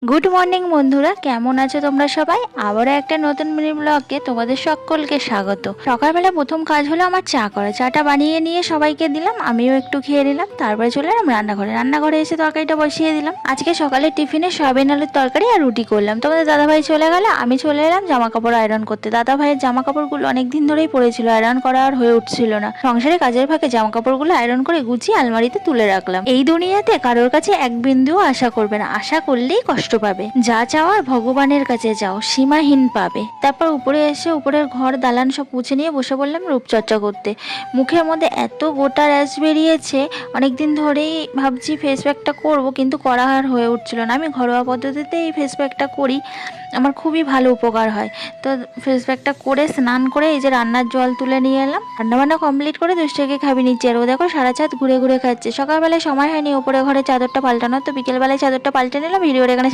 Good morning বন্ধুরা, কেমন আছো তোমরা সবাই? আবারও একটা নতুন মিনি ব্লগে তোমাদের সকলকে স্বাগত। সকালবেলা প্রথম কাজ হলো আমার চা করা। চাটা বানিয়ে নিয়ে সবাইকে দিলাম, আমিও একটু খেয়ে নিলাম। তারপরে চলে এলাম রান্নাঘরে এসে তরকারিটা বসিয়ে দিলাম। আজকে সকালে টিফিনে সয়াবিন আলুর তরকারি আর রুটি করলাম। তোমাদের দাদাভাই চলে গেল, আমি চলে এলাম জামা কাপড় আয়রন করতে। দাদাভাইয়ের জামা কাপড়গুলো অনেকদিন ধরেই পড়েছিল, আয়রন করা আর হয়ে উঠছিল না। সংসারে কাজের ফাঁকে জামা কাপড়গুলো আয়রন করে গুছিয়ে আলমারিতে তুলে রাখলাম। এই দুনিয়াতে কারোর কাছে এক বিন্দুও আশা করবে না, আশা করলেই কষ্ট পাবে। যা চাওয়ার ভগবানের কাছে যাও, সীমাহীন পাবে। তারপর উপরে এসে উপরের ঘর দালান সব মুছে নিয়ে বসে পড়লাম রূপচর্চা করতে। মুখের মধ্যে এত গোটা র্যাশ বেরিয়েছে, অনেকদিন ধরেই ভাবছি ফেস প্যাকটা করবো, কিন্তু করা আর হয়ে উঠছিল না। আমি ঘরোয়া পদ্ধতিতে এই ফেস প্যাকটা করি, আমার খুবই ভালো উপকার হয়। তো ফেস প্যাকটা করে স্নান করে এই যে রান্নার জল তুলে নিয়ে এলাম। রান্নাবান্না কমপ্লিট করে দুষ্টকে খাবি নিচ্ছে, আর ও দেখো সারা ছাদ ঘুরে ঘুরে খাচ্ছে। সকালবেলায় সময় হয়নি ওপরে ঘরে চাদরটা পাল্টানো, তো বিকেলবেলায় চাদরটা পাল্টে নিলাম। ভিডিওর এখানে শেষ।